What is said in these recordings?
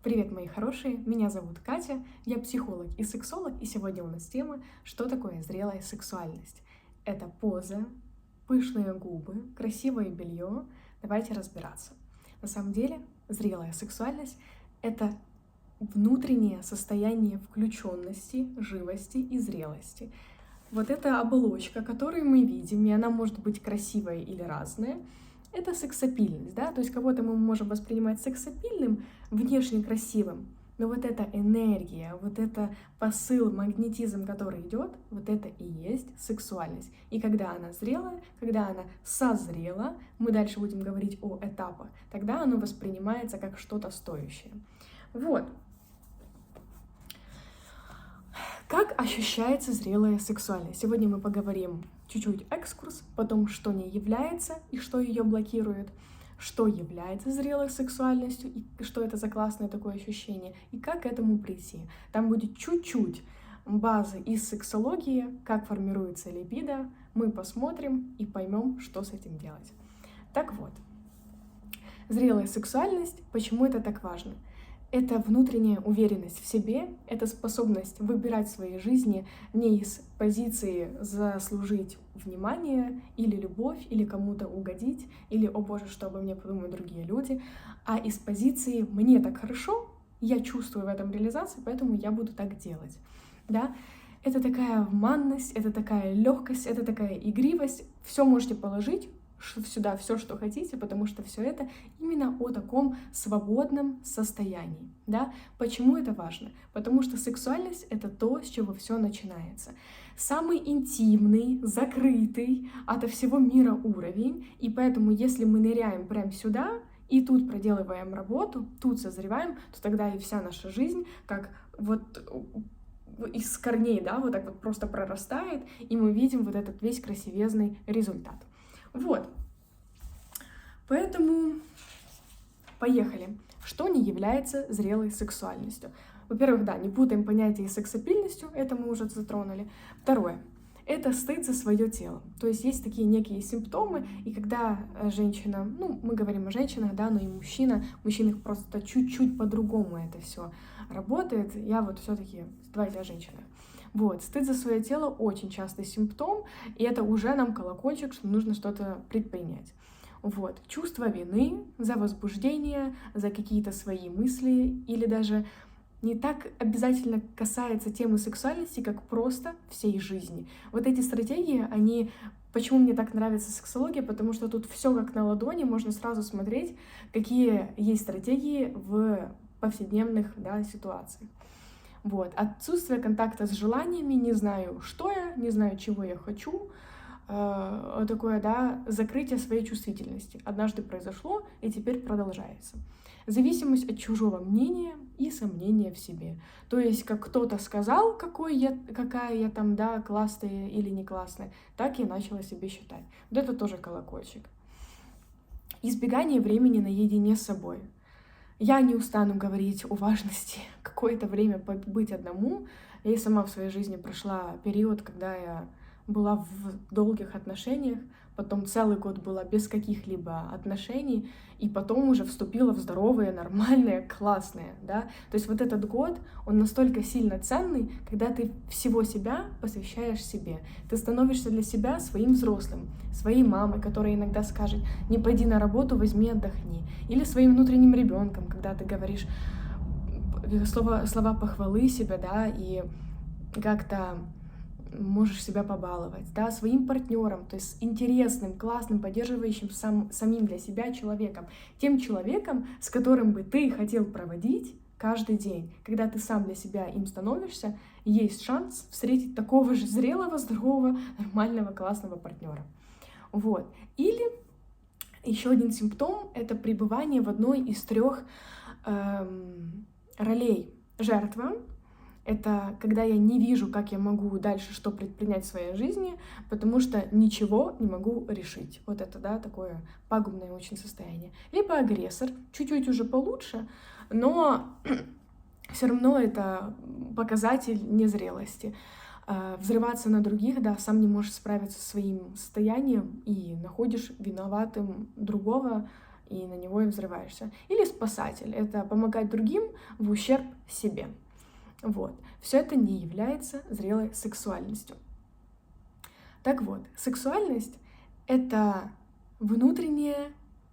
Привет, мои хорошие! Меня зовут Катя, я психолог и сексолог, и сегодня у нас тема «Что такое зрелая сексуальность?». Это поза, пышные губы, красивое белье. Давайте разбираться. На самом деле, зрелая сексуальность — это внутреннее состояние включенности, живости и зрелости. Вот эта оболочка, которую мы видим, и она может быть красивая или разная, это сексапильность, да, то есть кого-то мы можем воспринимать сексапильным, внешне красивым, но вот эта энергия, вот это посыл, магнетизм, который идет, вот это и есть сексуальность. И когда она зрелая, когда она созрела, мы дальше будем говорить о этапах, тогда оно воспринимается как что-то стоящее. Вот. Как ощущается зрелая сексуальность? Сегодня мы поговорим чуть-чуть экскурс, потом что не является и что ее блокирует, что является зрелой сексуальностью и что это за классное такое ощущение, и как к этому прийти. Там будет чуть-чуть базы из сексологии, как формируется либидо, мы посмотрим и поймем, что с этим делать. Так вот, зрелая сексуальность, почему это так важно? Это внутренняя уверенность в себе, это способность выбирать в своей жизни не из позиции заслужить внимание или любовь, или кому-то угодить, или «О боже, что обо мне подумают другие люди», а из позиции «мне так хорошо, я чувствую в этом реализацию, поэтому я буду так делать». Да? Это такая манность, это такая легкость, это такая игривость. Все можете положить сюда все, что хотите, потому что все это именно о таком свободном состоянии, да? Почему это важно? Потому что сексуальность — это то, с чего все начинается. Самый интимный, закрытый ото всего мира уровень, и поэтому, если мы ныряем прямо сюда и тут проделываем работу, тут созреваем, то тогда и вся наша жизнь как вот из корней, да, вот так вот просто прорастает, и мы видим вот этот весь красивезный результат. Вот. Поэтому поехали. Что не является зрелой сексуальностью? Во-первых, да, не путаем понятие с сексапильностью, это мы уже затронули. Второе. Это стыд за свое тело. То есть есть такие некие симптомы, и когда женщина, ну, мы говорим о женщинах, да, но и мужчинах просто чуть-чуть по-другому это все работает. Я вот все-таки давайте о женщинах. Вот, стыд за свое тело очень частый симптом, и это уже нам колокольчик, что нужно что-то предпринять. Вот, чувство вины за возбуждение, за какие-то свои мысли, или даже не так обязательно касается темы сексуальности, как просто всей жизни. Вот эти стратегии, они... Почему мне так нравится сексология? Потому что тут все как на ладони, можно сразу смотреть, какие есть стратегии в повседневных, да, ситуациях. Вот. Отсутствие контакта с желаниями, не знаю, что я, не знаю, чего я хочу, такое, да, закрытие своей чувствительности. Однажды произошло, и теперь продолжается. Зависимость от чужого мнения и сомнения в себе. То есть, как кто-то сказал, какая я там, да, классная или не классная, так я начала себе считать. Вот это тоже колокольчик. Избегание времени наедине с собой. Я не устану говорить о важности какое-то время побыть одному. Я и сама в своей жизни прошла период, когда я была в долгих отношениях, потом целый год была без каких-либо отношений, и потом уже вступила в здоровые, нормальные, классные, да. То есть вот этот год, он настолько сильно ценный, когда ты всего себя посвящаешь себе. Ты становишься для себя своим взрослым, своей мамой, которая иногда скажет: не пойди на работу, возьми, отдохни. Или своим внутренним ребенком, когда ты говоришь слова похвалы себя, да, и как-то можешь себя побаловать, да, своим партнером, то есть интересным, классным, поддерживающим самим для себя человеком, тем человеком, с которым бы ты хотел проводить каждый день. Когда ты сам для себя им становишься, есть шанс встретить такого же зрелого, здорового, нормального, классного партнера. Вот. Или еще один симптом — это пребывание в одной из трех ролей. Жертва — это когда я не вижу, как я могу дальше что предпринять в своей жизни, потому что ничего не могу решить. Вот это, да, такое пагубное очень состояние. Либо агрессор, чуть-чуть уже получше, но все равно это показатель незрелости. Взрываться на других, да, сам не можешь справиться со своим состоянием и находишь виноватым другого, и на него и взрываешься. Или спасатель — это помогать другим в ущерб себе. Вот. Все это не является зрелой сексуальностью. Так вот, сексуальность — это внутреннее,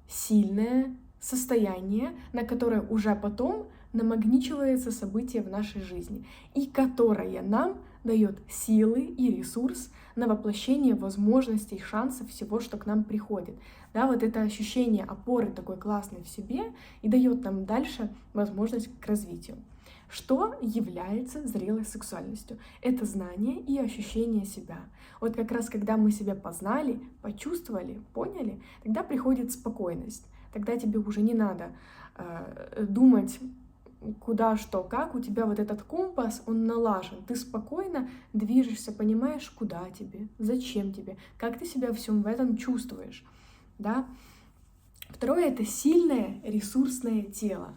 сильное состояние, на которое уже потом намагничивается событие в нашей жизни, и которое нам дает силы и ресурс на воплощение возможностей, шансов всего, что к нам приходит. Да, вот это ощущение опоры такой классной в себе и дает нам дальше возможность к развитию. Что является зрелой сексуальностью? Это знание и ощущение себя. Вот как раз когда мы себя познали, почувствовали, поняли, тогда приходит спокойность. Тогда тебе уже не надо думать, куда, что, как. У тебя вот этот компас, он налажен. Ты спокойно движешься, понимаешь, куда тебе, зачем тебе, как ты себя всем в этом чувствуешь. Да? Второе — это сильное ресурсное тело.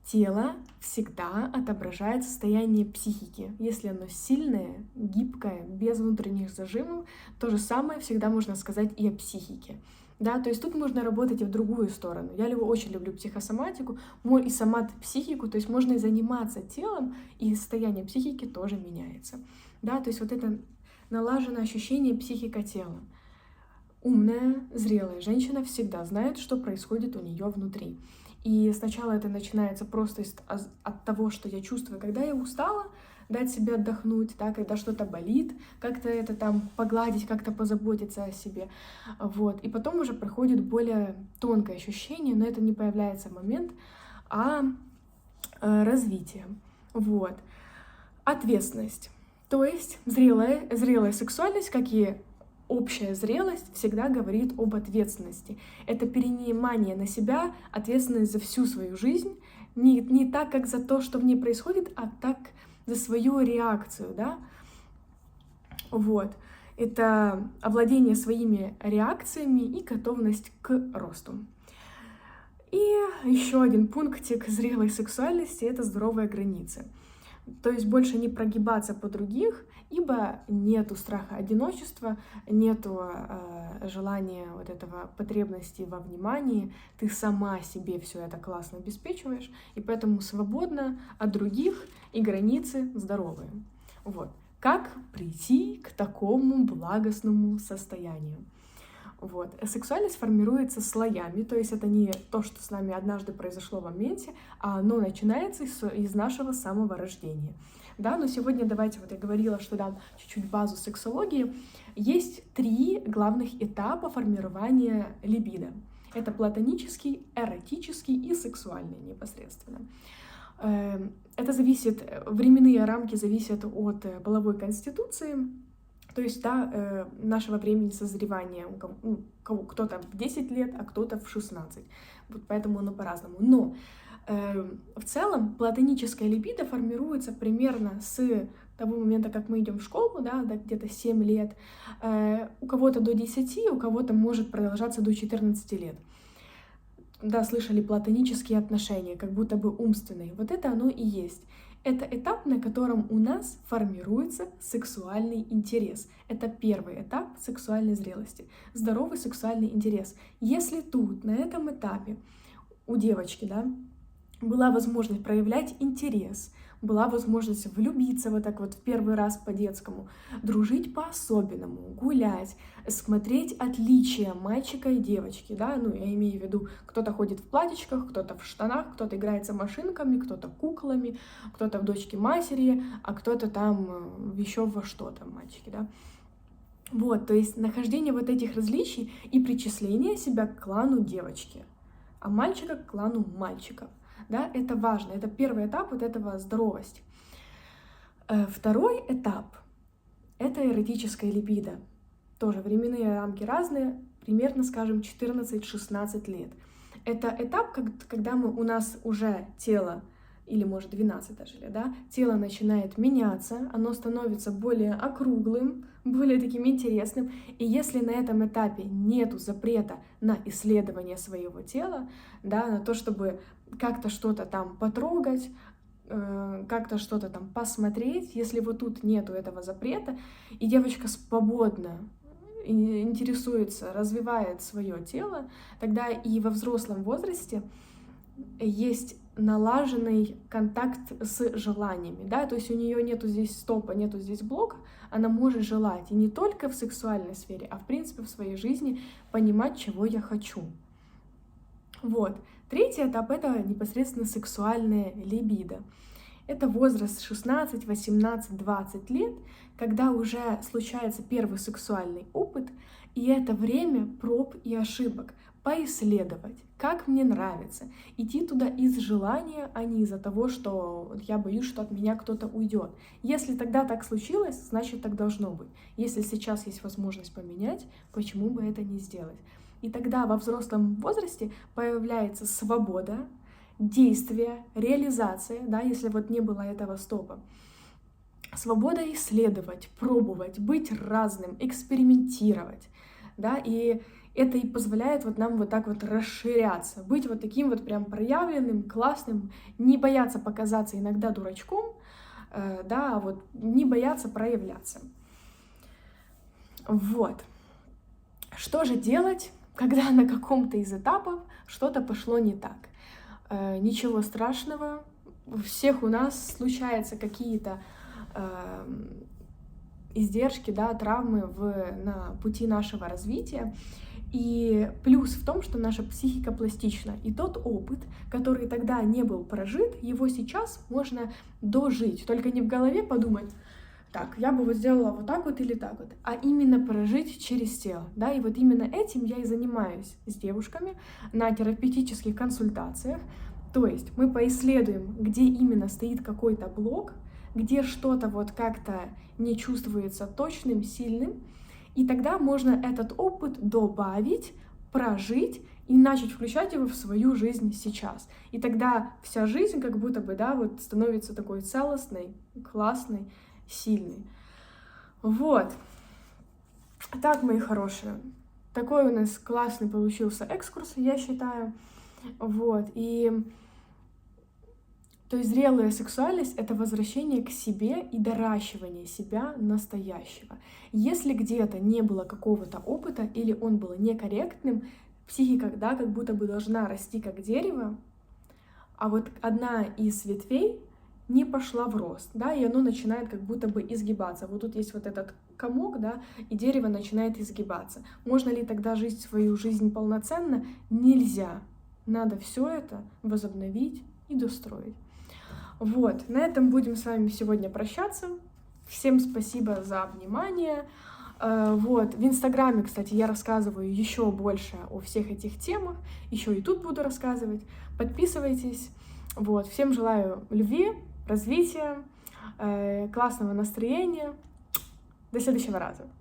Тело всегда отображает состояние психики. Если оно сильное, гибкое, без внутренних зажимов, то же самое всегда можно сказать и о психике. Да, то есть тут можно работать и в другую сторону. Я очень люблю психосоматику и соматопсихику, то есть можно и заниматься телом, и состояние психики тоже меняется. Да, то есть вот это налаженное ощущение психика тела. Умная, зрелая женщина всегда знает, что происходит у нее внутри. И сначала это начинается просто от того, что я чувствую, когда я устала, дать себе отдохнуть, да, когда что-то болит, как-то это там погладить, как-то позаботиться о себе. Вот. И потом уже приходит более тонкое ощущение, но это не появляется в момент, а развитие. Вот. Ответственность. То есть зрелая сексуальность, как и общая зрелость, всегда говорит об ответственности. Это перенимание на себя ответственность за всю свою жизнь, не так, как за то, что в ней происходит, а так за свою реакцию, да? Вот. Это овладение своими реакциями и готовность к росту. И еще один пунктик зрелой сексуальности — это здоровые границы. То есть больше не прогибаться под других, ибо нету страха одиночества, нету желания вот этого потребности во внимании, ты сама себе все это классно обеспечиваешь, и поэтому свободно от других, и границы здоровые. Вот. Как прийти к такому благостному состоянию? Вот. Сексуальность формируется слоями, то есть это не то, что с нами однажды произошло в моменте, а оно начинается из нашего самого рождения. Да, но сегодня давайте, вот я говорила, что дам чуть-чуть базу сексологии. Есть 3 главных этапа формирования либидо. Это платонический, эротический и сексуальный непосредственно. Это зависит, временные рамки зависят от половой конституции. То есть, да, нашего времени созревания, кто-то в 10 лет, а кто-то в 16. Вот поэтому оно по-разному. Но в целом платоническая либидо формируется примерно с того момента, как мы идем в школу, да, где-то 7 лет. У кого-то до 10, у кого-то может продолжаться до 14 лет. Да, слышали платонические отношения, как будто бы умственные. Вот это оно и есть. Это этап, на котором у нас формируется сексуальный интерес. Это первый этап сексуальной зрелости. Здоровый сексуальный интерес. Если тут, на этом этапе, у девочки, да, была возможность проявлять интерес, была возможность влюбиться вот так вот в первый раз по-детскому, дружить по-особенному, гулять, смотреть отличия мальчика и девочки, да, ну, я имею в виду, кто-то ходит в платьичках, кто-то в штанах, кто-то играется машинками, кто-то куклами, кто-то в дочке матери, а кто-то там еще во что-то, мальчики, да. Вот, то есть нахождение вот этих различий и причисление себя к клану девочки, а мальчика к клану мальчиков. Да, это важно, это первый этап вот этого здоровости. Второй этап — это эротическая либидо. Тоже временные рамки разные, примерно, скажем, 14-16 лет. Это этап, когда у нас уже тело, или может 12 даже лет, да, тело начинает меняться, оно становится более округлым, более таким интересным. И если на этом этапе нету запрета на исследование своего тела, да, на то, чтобы как-то что-то там потрогать, как-то что-то там посмотреть, если вот тут нету этого запрета, и девочка свободно интересуется, развивает свое тело, тогда и во взрослом возрасте есть налаженный контакт с желаниями, да, то есть у нее нету здесь стопа, нету здесь блока, она может желать, и не только в сексуальной сфере, а в принципе в своей жизни понимать, чего я хочу. Вот. Третий этап — это непосредственно сексуальная либидо. Это возраст 16, 18, 20 лет, когда уже случается первый сексуальный опыт, и это время проб и ошибок. Поисследовать, как мне нравится, идти туда из желания, а не из-за того, что я боюсь, что от меня кто-то уйдет. Если тогда так случилось, значит так должно быть. Если сейчас есть возможность поменять, почему бы это не сделать? И тогда во взрослом возрасте появляется свобода, действие, реализация, да, если вот не было этого стопа. Свобода исследовать, пробовать, быть разным, экспериментировать, да, и это и позволяет вот нам вот так вот расширяться, быть вот таким вот прям проявленным, классным, не бояться показаться иногда дурачком, да, вот не бояться проявляться. Вот. Что же делать, когда на каком-то из этапов что-то пошло не так? Ничего страшного, у всех у нас случаются какие-то издержки, да, травмы на пути нашего развития. И плюс в том, что наша психика пластична. И тот опыт, который тогда не был прожит, его сейчас можно дожить. Только не в голове подумать, так, я бы вот сделала вот так вот или так вот, а именно прожить через тело, да, и вот именно этим я и занимаюсь с девушками на терапевтических консультациях. То есть мы поисследуем, где именно стоит какой-то блок, где что-то вот как-то не чувствуется точным, сильным, и тогда можно этот опыт добавить, прожить и начать включать его в свою жизнь сейчас. И тогда вся жизнь как будто бы, да, вот становится такой целостной, классной, сильный. Вот. Так, мои хорошие, такой у нас классный получился экскурс, я считаю. Вот. И то есть зрелая сексуальность — это возвращение к себе и доращивание себя настоящего. Если где-то не было какого-то опыта или он был некорректным, психика, да, как будто бы должна расти как дерево, а вот одна из ветвей не пошла в рост, да, и оно начинает как будто бы изгибаться. Вот тут есть вот этот комок, да, и дерево начинает изгибаться. Можно ли тогда жить свою жизнь полноценно? Нельзя. Надо все это возобновить и достроить. Вот, на этом будем с вами сегодня прощаться. Всем спасибо за внимание. Вот, в Инстаграме, кстати, я рассказываю еще больше о всех этих темах. Еще и тут буду рассказывать. Подписывайтесь. Вот, всем желаю любви, развития, классного настроения. До следующего раза.